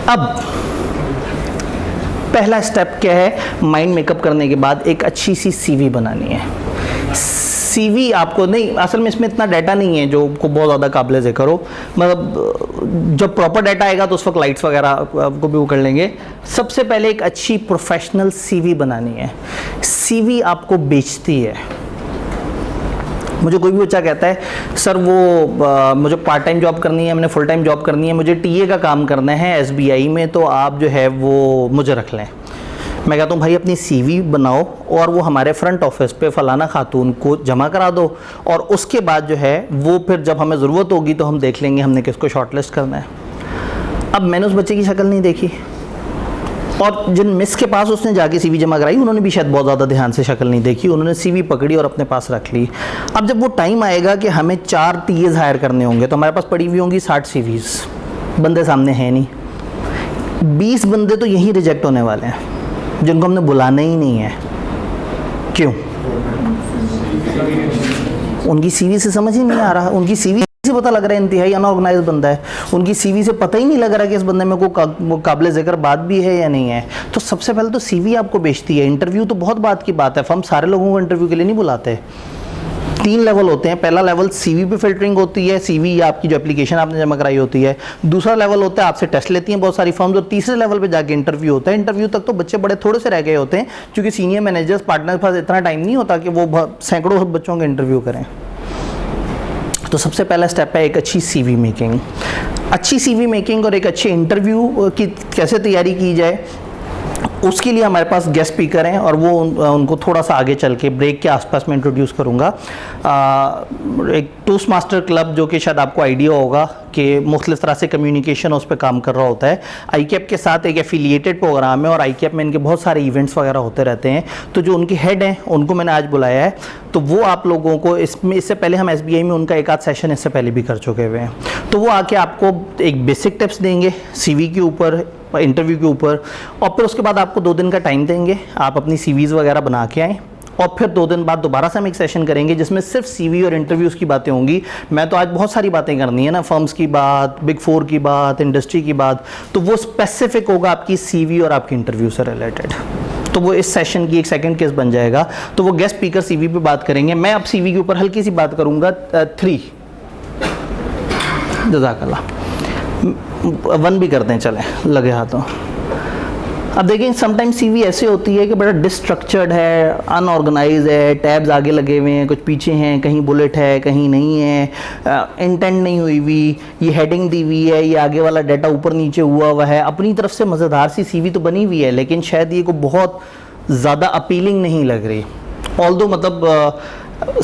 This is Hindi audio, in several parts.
अब पहला स्टेप क्या है, माइंड मेकअप करने के बाद एक अच्छी सी सीवी बनानी है। सीवी आपको नहीं, असल में इसमें इतना डाटा नहीं है जो को बहुत ज़्यादा काबिल ज़िक्र हो, मतलब जब प्रॉपर डाटा आएगा तो उस वक्त लाइट्स वगैरह को भी वो कर लेंगे। सबसे पहले एक अच्छी प्रोफेशनल सीवी बनानी है। सीवी आपको बेचती है। मुझे कोई भी बच्चा कहता है सर वो मुझे पार्ट टाइम जॉब करनी है, मैंने फुल टाइम जॉब करनी है, मुझे टीए का काम करना है एसबीआई में, तो आप जो है वो मुझे रख लें। मैं कहता हूँ भाई अपनी सीवी बनाओ और वो हमारे फ्रंट ऑफिस पे फलाना खातून को जमा करा दो, और उसके बाद जो है वो फिर जब हमें ज़रूरत होगी तो हम देख लेंगे हमने किसको शॉर्टलिस्ट करना है। अब मैंने उस बच्चे की शक्ल नहीं देखी, और जिन मिस के पास उसने जाके सीवी जमा कराई उन्होंने भी शायद बहुत ज़्यादा ध्यान से शक्ल नहीं देखी, उन्होंने सीवी पकड़ी और अपने पास रख ली। अब जब वो टाइम आएगा कि हमें 4 टीएज हायर करने होंगे तो हमारे पास पड़ी हुई होंगी 60 सीवीज़, बंदे सामने हैं नहीं, 20 बंदे तो यहीं रिजेक्ट होने वाले हैं जिनको हमने बुलाना ही नहीं है। क्यों? उनकी सीवी से समझ ही नहीं आ रहा, उनकी सीवी से पता लग रहा है इंतहाई अनऑर्गेनाइज बंदा है, उनकी सीवी से पता ही नहीं लग रहा कि इस बंदे में कोई काबिल ज़िक्र बात भी है या नहीं है। तो सबसे पहले तो सीवी आपको बेचती है। इंटरव्यू तो बहुत बात की बात है, हम सारे लोगों को इंटरव्यू के लिए नहीं बुलाते। 3 लेवल होते हैं। पहला लेवल सीवी पे फिल्टरिंग होती है, सीवी या आपकी जो एप्लीकेशन आपने जमा कराई होती है। दूसरा लेवल होता है आपसे टेस्ट लेती हैं बहुत सारी फर्म्स, और तीसरे लेवल पे जाके इंटरव्यू होता है। इंटरव्यू तक तो बच्चे बड़े थोड़े से रह गए होते हैं क्योंकि सीनियर मैनेजर्स पार्टनर के पास इतना टाइम नहीं होता कि वो सैकड़ों बच्चों का इंटरव्यू करें। तो सबसे पहला स्टेप है एक अच्छी सीवी मेकिंग। अच्छी सीवी मेकिंग और एक अच्छे इंटरव्यू की कैसे तैयारी की जाए, उसके लिए हमारे पास गेस्ट स्पीकर हैं और वो उनको थोड़ा सा आगे चल के ब्रेक के आसपास में इंट्रोड्यूस करूँगा। एक टोस्ट मास्टर क्लब जो कि शायद आपको आइडिया होगा कि मुख्तलिफ तरह से कम्युनिकेशन उस पर काम कर रहा होता है। आईकैप के साथ एक एफिलिएटेड प्रोग्राम है और आईकैप में इनके बहुत सारे इवेंट्स वगैरह होते रहते हैं। तो जो उनके हेड हैं उनको मैंने आज बुलाया है, तो वो आप लोगों को इससे पहले हम एसबीआई में उनका एक आध सेशन इससे पहले भी कर चुके हुए हैं, तो वो आके आपको एक बेसिक टिप्स देंगे सीवी के ऊपर, इंटरव्यू के ऊपर, और फिर उसके बाद आपको 2 दिन का टाइम देंगे, आप अपनी सीवीज़ वगैरह बना के आएँ। और फिर 2 दिन बाद दोबारा से हम एक सेशन करेंगे जिसमें सिर्फ सीवी और इंटरव्यूज़ की बातें होंगी। मैं तो आज बहुत सारी बातें करनी है ना, फर्म्स की बात, बिग 4 की बात, इंडस्ट्री की बात, तो वो स्पेसिफिक होगा आपकी सीवी और आपकी इंटरव्यू से रिलेटेड। तो वो इस सेशन की एक सेकंड केस बन जाएगा। तो वो गेस्ट स्पीकर सीवी पे बात करेंगे, मैं अब सीवी के ऊपर हल्की सी बात करूँगा। 3 जज़ाकल्लाह 1 भी करते हैं, चलें लगे हाथों। अब देखें समटाइम्स सीवी ऐसे होती है कि बड़ा डिस्ट्रक्चर्ड है, अनऑर्गेनाइज है, टैब्स आगे लगे हुए हैं, कुछ पीछे हैं, कहीं बुलेट है कहीं नहीं है, इंटेंट नहीं हुई हुई, ये हेडिंग दी हुई है, ये आगे वाला डाटा ऊपर नीचे हुआ है। अपनी तरफ से मज़ेदार सी सीवी तो बनी हुई है लेकिन शायद ये को बहुत ज़्यादा अपीलिंग नहीं लग रही। ऑल्दो मतलब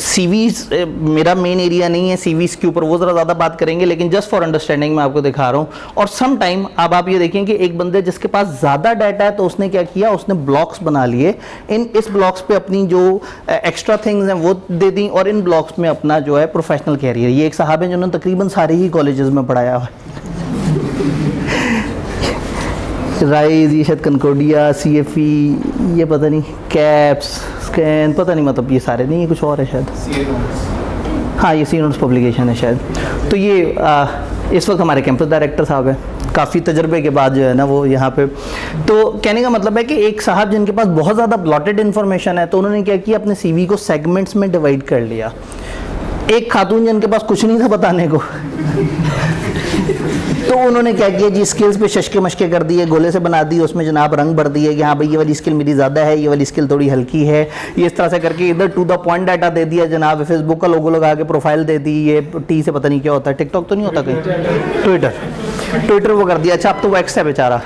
सीवीज़ मेरा मेन एरिया नहीं है, सीवीज़ के ऊपर वो ज़रा ज़्यादा बात करेंगे, लेकिन जस्ट फॉर अंडरस्टैंडिंग मैं आपको दिखा रहा हूँ। और सम टाइम अब आप ये देखें कि एक बंदे जिसके पास ज़्यादा डाटा है तो उसने क्या किया, उसने ब्लॉक्स बना लिए, इस ब्लॉक्स पे अपनी जो एक्स्ट्रा थिंग्स हैं वो दे दी और इन ब्लॉक्स में अपना जो है प्रोफेशनल कैरियर। ये एक साहब हैं जिन्होंने तकरीबन सारे ही कॉलेजेस में पढ़ाया हुआ है, राइज, ये शायद कनकोडिया, CFE, ये पता नहीं कैप्स, स्कैन, पता नहीं, मतलब ये सारे नहीं, ये कुछ और है शायद, हाँ ये सी नोट्स पब्लिकेशन है शायद। तो ये इस वक्त हमारे कैंपस डायरेक्टर साहब हैं, काफ़ी तजर्बे के बाद जो है ना वो यहाँ पे। तो कहने का मतलब है कि एक साहब जिनके पास बहुत ज़्यादा ब्लॉटेड इन्फॉर्मेशन है तो उन्होंने क्या किया, अपने CV को सेगमेंट्स में डिवाइड कर लिया। एक खातून जिनके पास कुछ नहीं था बताने को तो उन्होंने क्या किया जी, स्किल्स पे शशके मशके कर दिए, गोले से बना दी, उसमें जनाब रंग भर दिए कि हाँ भाई ये वाली स्किल मेरी ज़्यादा है, ये वाली स्किल थोड़ी हल्की है, ये इस तरह से करके इधर टू द पॉइंट डाटा दे दिया जनाब, फेसबुक का लोगो लगा के प्रोफाइल दे दी, ये टी से पता नहीं क्या होता है, टिकटॉक तो नहीं होता कहीं, ट्विटर वो कर दिया। अच्छा अब तो वो एक्स है बेचारा,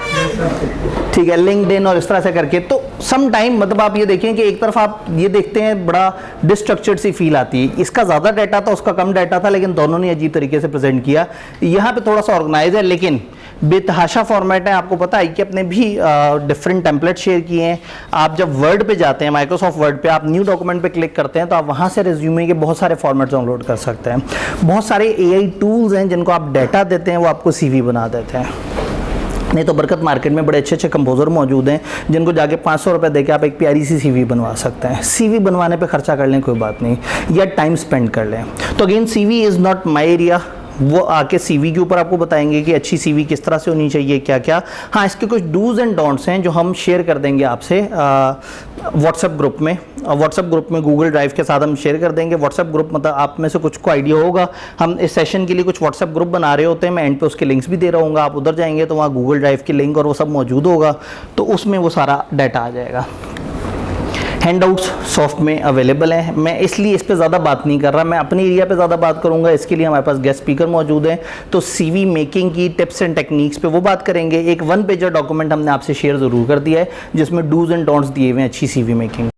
ठीक है, लिंक्डइन और इस तरह से करके। तो सम टाइम मतलब आप ये देखें कि एक तरफ आप ये देखते हैं बड़ा डिस्ट्रक्चर्ड सी फील आती है, इसका ज़्यादा डाटा था उसका कम डाटा था, लेकिन दोनों ने अजीब तरीके से प्रेजेंट किया। यहाँ पे थोड़ा सा ऑर्गेनाइज है लेकिन बेतहाशा फॉर्मेट है। आपको पता है कि अपने भी डिफरेंट टेम्पलेट शेयर किए हैं। आप जब वर्ड पे जाते हैं, माइक्रोसॉफ्ट वर्ड पे, आप न्यू डॉक्यूमेंट पे क्लिक करते हैं तो आप वहाँ से रिज्यूमे के बहुत सारे फॉर्मेट्स डाउनलोड कर सकते हैं। बहुत सारे AI टूल्स हैं जिनको आप डाटा देते हैं, वो आपको CV बना देते हैं। नहीं तो बरकत मार्केट में बड़े अच्छे अच्छे कंपोजर मौजूद हैं जिनको जाके 500 रुपये देके आप एक प्यारी सी CV बनवा सकते हैं। CV बनवाने पे खर्चा कर लें कोई बात नहीं, या टाइम स्पेंड कर लें। तो again CV is not my area, वो आके सीवी के ऊपर आपको बताएंगे कि अच्छी सीवी किस तरह से होनी चाहिए, क्या क्या। हाँ, इसके कुछ डूज एंड डोंट्स हैं जो हम शेयर कर देंगे आपसे व्हाट्सएप ग्रुप में। व्हाट्सएप ग्रुप में गूगल ड्राइव के साथ हम शेयर कर देंगे। व्हाट्सएप ग्रुप मतलब आप में से कुछ को आइडिया होगा, हम इस सेशन के लिए कुछ व्हाट्सएप ग्रुप बना रहे होते हैं, मैं एंड पे उसके लिंक्स भी दे रहा हूँ, आप उधर जाएंगे तो वहाँ गूगल ड्राइव की लिंक और वो सब मौजूद होगा, तो उसमें वो सारा डाटा आ जाएगा। हैंडआउट्स सॉफ्ट में अवेलेबल है। मैं इसलिए इस पे ज़्यादा बात नहीं कर रहा, मैं अपने एरिया पे ज़्यादा बात करूंगा। इसके लिए हमारे पास गेस्ट स्पीकर मौजूद हैं, तो सीवी मेकिंग की टिप्स एंड टेक्निक्स पे वो बात करेंगे। एक 1 पेजर डॉक्यूमेंट हमने आपसे शेयर ज़रूर कर दिया है जिसमें डूज एंड डोंट्स दिए हुए हैं अच्छी सीवी मेकिंग।